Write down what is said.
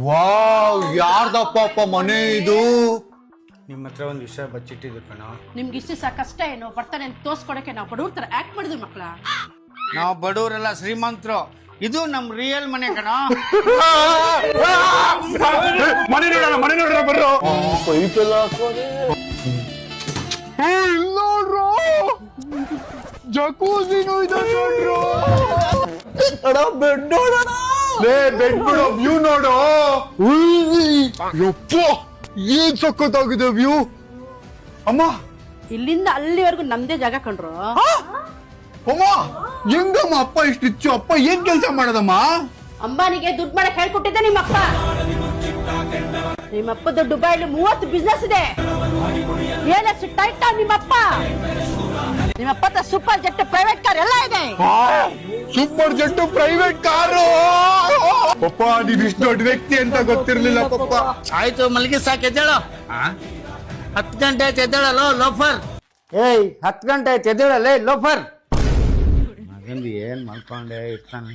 Wow, ಯಾರ್ದಪ್ಪ ಮನೆ ಇದು? ನಿಮ್ಮ ಹತ್ರ ಒಂದು ವಿಷಯ ಬಚ್ಚಿಟ್ಟಿದ್ದು ಕಣ. ನಿಮ್ಗೆ ಇಷ್ಟು ಸಹ ಕಷ್ಟ ಏನು ಬರ್ತಾನೆ ಅಂತ ತೋರ್ಸ್ಕೊಡಕ್ಕೆ ನಾವು ಬಡವ್ರ ತರ ಆಕ್ಟ್ ಮಾಡಿದ್ವಿ ಮಕ್ಳ. ನಾವು ಬಡವರೆಲ್ಲ ಶ್ರೀಮಂತರು. ಇದು ನಮ್ ರಿಯಲ್ ಮನೆ ಕಣ. ಮನೆ ನೋಡ್ರ ಬರ್ರೋ. ಪೈಪೆಲ್ಲ ಹಾಕೋದೆ. ನೋಡ್ರು, ಜಕೂಸಿನೂ ಇದೆ ನೋಡ್ರು. ಬೆಡ್ ನೋಡೋಣ. ಬೆಡ್ ಬಿಡೋ, ವ್ಯೂ ನೋಡು. ಯಪ್ಪ, ಏನ್ ಸಕ್ಕತ್ತಾಗಿದೆ ವ್ಯೂ. ಅಮ್ಮ, ಇಲ್ಲಿಂದ ಅಲ್ಲಿವರೆಗೂ ನಮ್ದೇ ಜಾಗ ಕಂಡ್ರು. ಅಮ್ಮ, ಹೆಂಗಮ್ಮ ಅಪ್ಪ ಇಷ್ಟು ಇಚ್ಚು? ಅಪ್ಪ ಏನ್ ಕೆಲಸ ಮಾಡೋದಮ್ಮ? ಅಂಬಾನಿಗೆ ದುಡ್ಡು ಮಾಡಕ್ ಹೇಳ್ಕೊಟ್ಟಿದ್ದೆ ನಿಮ್ಮಪ್ಪ. ನಿಮ್ಮಪ್ಪದ ದುಬೈಲಿ 30 ಬಿಸ್ನೆಸ್ ಇದೆ. ಏನಷ್ಟು ಟೈಟ್ ನಿಮ್ಮಪ್ಪ. ನಿಮ್ಮಪ್ಪ ಸೂಪರ್ ಜೆಟ್ ಪ್ರೈವೇಟ್ ಕಾರ್ ಎಲ್ಲ ಇದೆ. Super jet private car. ಪಪ್ಪ, ನೀನ್ ಇಷ್ಟು ದೊಡ್ಡ ವ್ಯಕ್ತಿ ಅಂತ ಗೊತ್ತಿರ್ಲಿಲ್ಲ ಪಪ್ಪ. ಆಯ್ತು, ಮಲಗಿ ಸಾಕು, ಎದ್ದೇಳು. 10 ಗಂಟೆ ಆಯ್ತು, ಎದ್ದೇಳಲ್ಲ ಲೋಫರ್. ಏಯ್, 10 ಗಂಟೆ ಆಯ್ತು, ಎದ್ದೇಳಲ್ಲ ಲೋಫರ್. ಮಗಂದು ಏನ್ ಮಲ್ಕೊಂಡೆ ಇರ್ತಾನೆ.